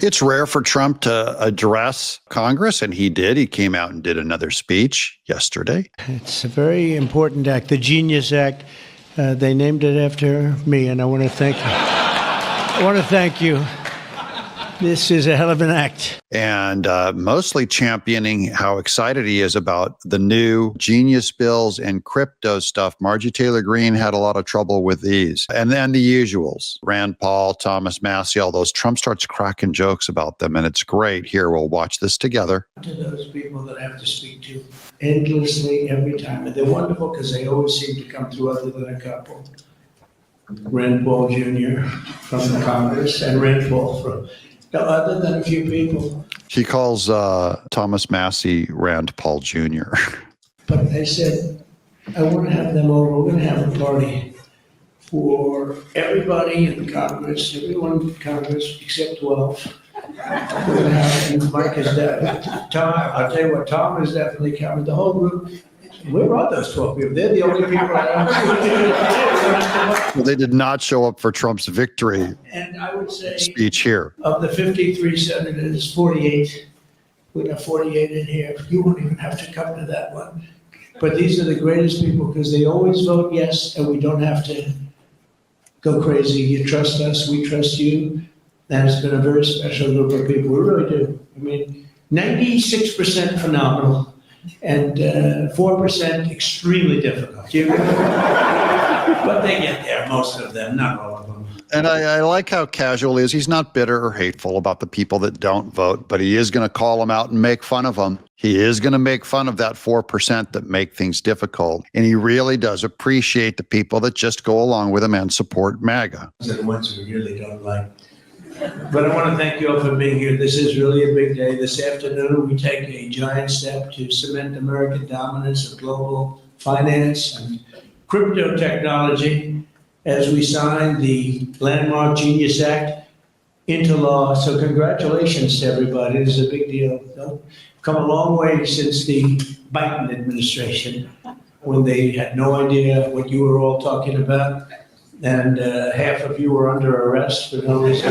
It's rare for Trump to address Congress, and he did. He came out and did another speech yesterday. It's a very important act, the Genius Act. They named it after me, and I want to thank you. I want to thank you. This is a hell of an act. And mostly championing how excited he is about the new genius bills and crypto stuff. Marjorie Taylor Greene had a lot of trouble with these. And then the usuals, Rand Paul, Thomas Massie, all those. Trump starts cracking jokes about them, and it's great. Here, we'll watch this together. To those people that I have to speak to endlessly every time. And they're wonderful because they always seem to come through other than a couple. Rand Paul Jr. from the Congress and Rand Paul from... No, other than a few people. He calls Thomas Massie Rand Paul Jr. But I said, I want to have them over. We're going to have a party for everybody in the Congress, everyone in Congress except 12. We're going to have, and Mike is definitely, Tom, I'll tell you what, Tom is definitely coming. The whole group. Where are those 12 people? They're the only people I Well, they did not show up for Trump's victory and I would say speech here. Of the 53 senators, 48, we got 48 in here. You won't even have to come to that one. But these are the greatest people because they always vote yes, and we don't have to go crazy. You trust us, we trust you. And it's been a very special group of people. We really do. I mean, 96% phenomenal. And 4% extremely difficult. But they get there, most of them, not all of them. And I like how casual he is. He's not bitter or hateful about the people that don't vote, but he is going to call them out and make fun of them. He is going to make fun of that 4% that make things difficult. And he really does appreciate the people that just go along with him and support MAGA. The ones who really don't like. But I want to thank you all for being here. This is really a big day. This afternoon, we take a giant step to cement American dominance of global finance and crypto technology as we sign the landmark Genius Act into law. So congratulations to everybody. It is a big deal. We've come a long way since the Biden administration, when they had no idea what you were all talking about. And half of you were under arrest for no reason.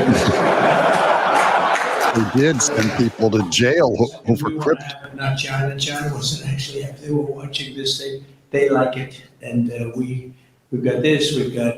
They did send people to jail over crypto. Not China. China wasn't actually. They were watching this. They like it, and we've got this. We've got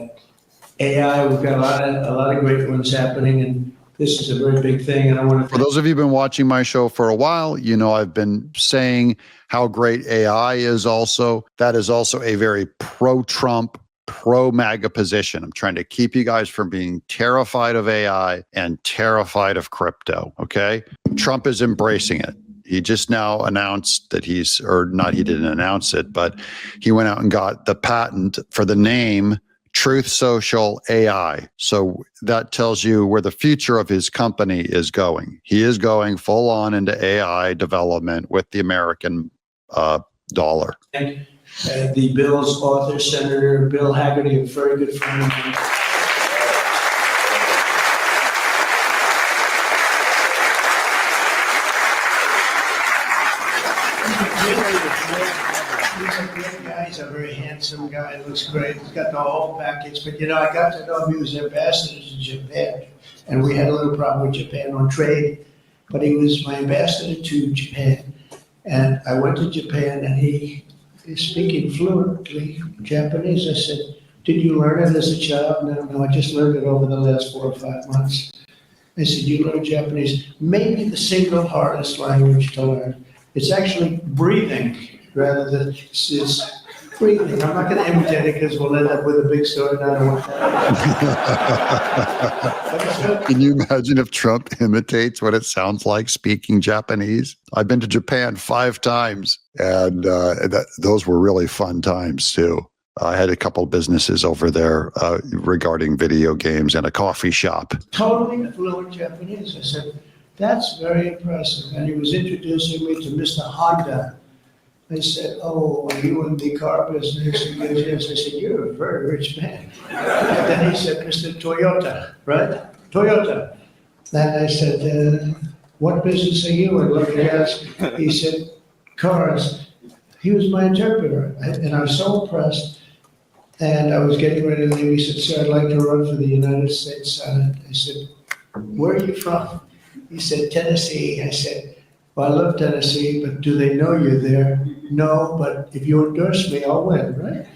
AI. We've got a lot of great ones happening, and this is a very big thing. And I want to. For those of you who've been watching my show for a while, you know I've been saying how great AI is. Also, that is also a very pro-Trump, pro-MAGA position. I'm trying to keep you guys from being terrified of AI and terrified of crypto, okay? Trump is embracing it. He just now announced that he didn't announce it, but he went out and got the patent for the name Truth Social AI. So that tells you where the future of his company is going. He is going full on into AI development with the American dollar. The bill's author, Senator Bill Hagerty, a very good friend of mine. He's a great guy. He's a very handsome guy. Looks great. He's got the whole package. But, I got to know him. He was ambassador to Japan. And we had a little problem with Japan on trade. But he was my ambassador to Japan. And I went to Japan, and he's speaking fluently Japanese. I said, did you learn it as a child? No, I just learned it over the last 4 or 5 months. I said, you learned Japanese? Maybe the single hardest language to learn. It's actually breathing rather than it's breathing. I'm not going to imitate it because we'll end up with a big story. I don't want that. Can you imagine if Trump imitates what it sounds like speaking Japanese? I've been to Japan 5 times, and those were really fun times too. I had a couple of businesses over there regarding video games and a coffee shop. Totally fluent Japanese. I said, that's very impressive. And he was introducing me to Mr. Honda. I said, oh, are you in the car business? He goes, yes. I said, you're a very rich man. And then he said, Mr. Toyota, right? Toyota. And I said, what business are you in? Let me ask. He said, cars. He was my interpreter. And I was so impressed. And I was getting ready to leave. He said, sir, I'd like to run for the United States Senate. I said, where are you from? He said, Tennessee. I said, well, I love Tennessee, but do they know you're there? No, but if you endorse me, I'll win, right?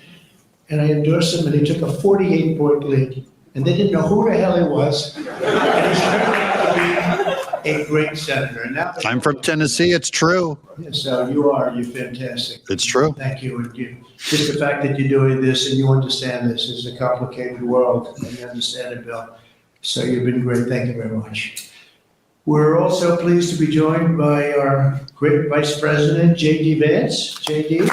And I endorsed him, and he took a 48-point lead. And they didn't know who the hell he was. And he's turned out to be a great senator. And now I'm from Tennessee. It's true. So you're fantastic. It's true. Thank you. And just the fact that you're doing this and you understand this is a complicated world, and you understand it, Bill. So you've been great. Thank you very much. We're also pleased to be joined by our great Vice President, J.D. Vance. J.D.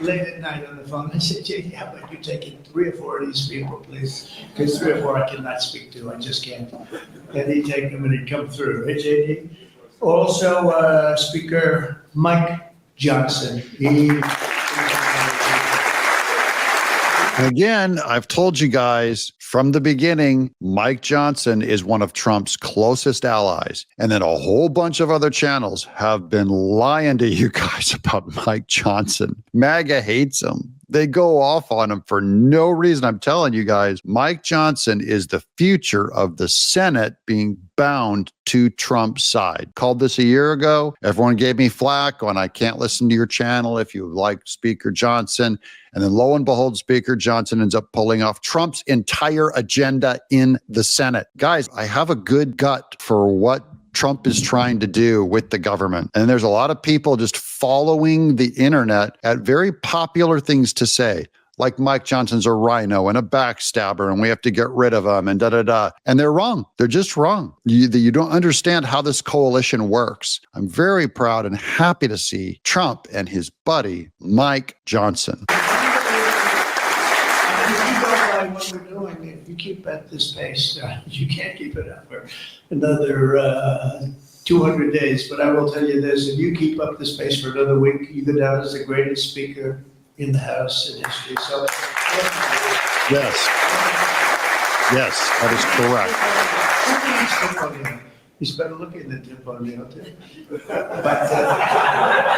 Late at night on the phone, I said, J.D., how about you taking 3 or 4 of these people, please? Because 3 or 4 I cannot speak to. I just can't. And he'd take them and he'd come through. Right, J.D.? Also, Speaker Mike Johnson. And again, I've told you guys from the beginning, Mike Johnson is one of Trump's closest allies. And then a whole bunch of other channels have been lying to you guys about Mike Johnson. MAGA hates him. They go off on him for no reason. I'm telling you guys, Mike Johnson is the future of the Senate being bound to Trump's side. Called this a year ago. Everyone gave me flack on I can't listen to your channel if you like Speaker Johnson. And then lo and behold, Speaker Johnson ends up pulling off Trump's entire agenda in the Senate. Guys, I have a good gut for what Trump is trying to do with the government. And there's a lot of people just following the internet at very popular things to say, like Mike Johnson's a rhino and a backstabber and we have to get rid of him and da-da-da. And they're wrong. They're just wrong. You don't understand how this coalition works. I'm very proud and happy to see Trump and his buddy, Mike Johnson. What we're doing, if you keep at this pace, you can't keep it up for another 200 days. But I will tell you this, if you keep up this pace for another week, you go down as the greatest speaker in the House in history. So, yes, that is correct. He's better looking than Tim O'Neill, too. But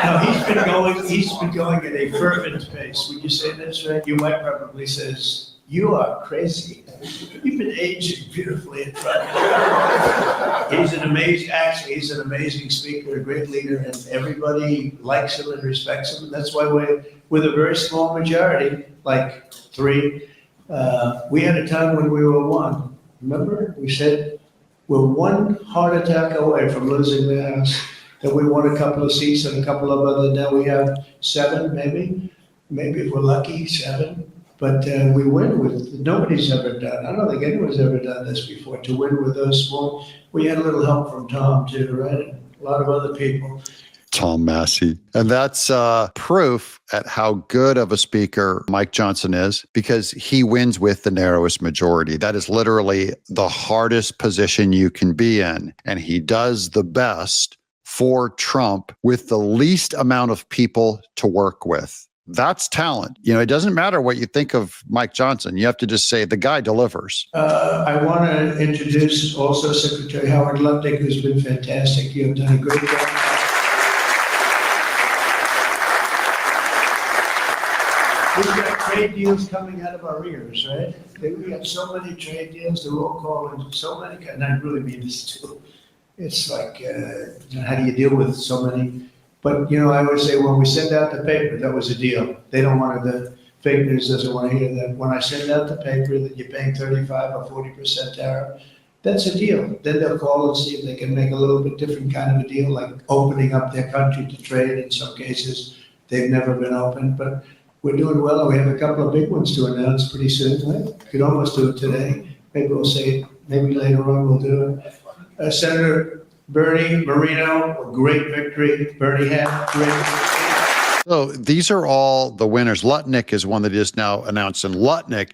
no, he's been going at a fervent pace. Would you say that's right? You might probably says, you are crazy. You've been aging beautifully in front. He's an amazing speaker, a great leader, and everybody likes him and respects him. And that's why with a very small majority, like 3, we had a time when we were 1. Remember? We said we're 1 heart attack away from losing the House. Then we won a couple of seats and a couple of other. Now we have 7, maybe if we're lucky, 7. But we win with, nobody's ever done, I don't think anyone's ever done this before, to win with those small. We had a little help from Tom too, right? And a lot of other people. Tom Massey. And that's proof at how good of a speaker Mike Johnson is, because he wins with the narrowest majority. That is literally the hardest position you can be in. And he does the best for Trump with the least amount of people to work with. That's talent. It doesn't matter what you think of Mike Johnson. You have to just say the guy delivers. I want to introduce also Secretary Howard Lutnik, who's been fantastic. You have done a great job. We've got trade deals coming out of our ears, right? We got so many trade deals. They're all calling so many, and I really mean this too. It's like, how do you deal with so many? But, I always say when we send out the paper, that was a deal. They don't want the fake news doesn't want to hear that. When I send out the paper that you're paying 35 or 40% tariff, that's a deal. Then they'll call and see if they can make a little bit different kind of a deal, like opening up their country to trade. In some cases, they've never been open, but we're doing well. We have a couple of big ones to announce pretty soon. Right? We could almost do it today. Maybe we'll say it. Maybe later on we'll do it. Senator Bernie Moreno, a great victory. Bernie had great victory. So these are all the winners. Lutnik is one that is now announced, and Lutnik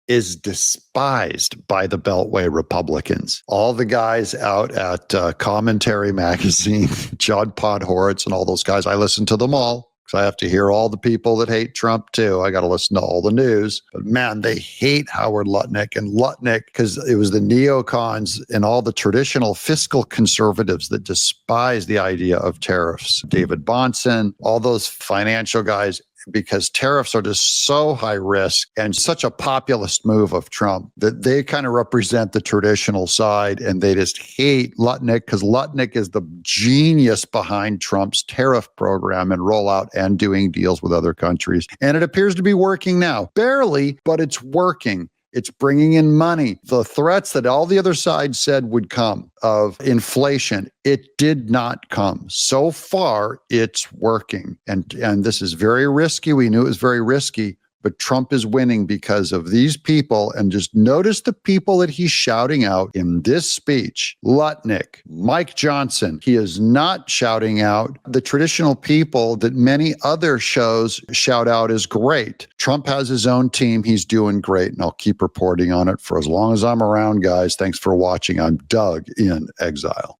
is despised by the Beltway Republicans. All the guys out at Commentary Magazine, John Podhoretz and all those guys, I listen to them all. I have to hear all the people that hate Trump too. I got to listen to all the news. But man, they hate Howard Lutnik. And Lutnik, because it was the neocons and all the traditional fiscal conservatives that despise the idea of tariffs. David Bahnsen, all those financial guys, because tariffs are just so high risk and such a populist move of Trump that they kind of represent the traditional side, and they just hate Lutnik because Lutnik is the genius behind Trump's tariff program and rollout and doing deals with other countries. And it appears to be working now. Barely, but it's working. It's bringing in money. The threats that all the other side said would come of inflation, it did not come. So far, it's working. And this is very risky. We knew it was very risky, but Trump is winning because of these people. And just notice the people that he's shouting out in this speech. Lutnik, Mike Johnson. He is not shouting out the traditional people that many other shows shout out as great. Trump has his own team. He's doing great. And I'll keep reporting on it for as long as I'm around, guys. Thanks for watching. I'm Doug in Exile.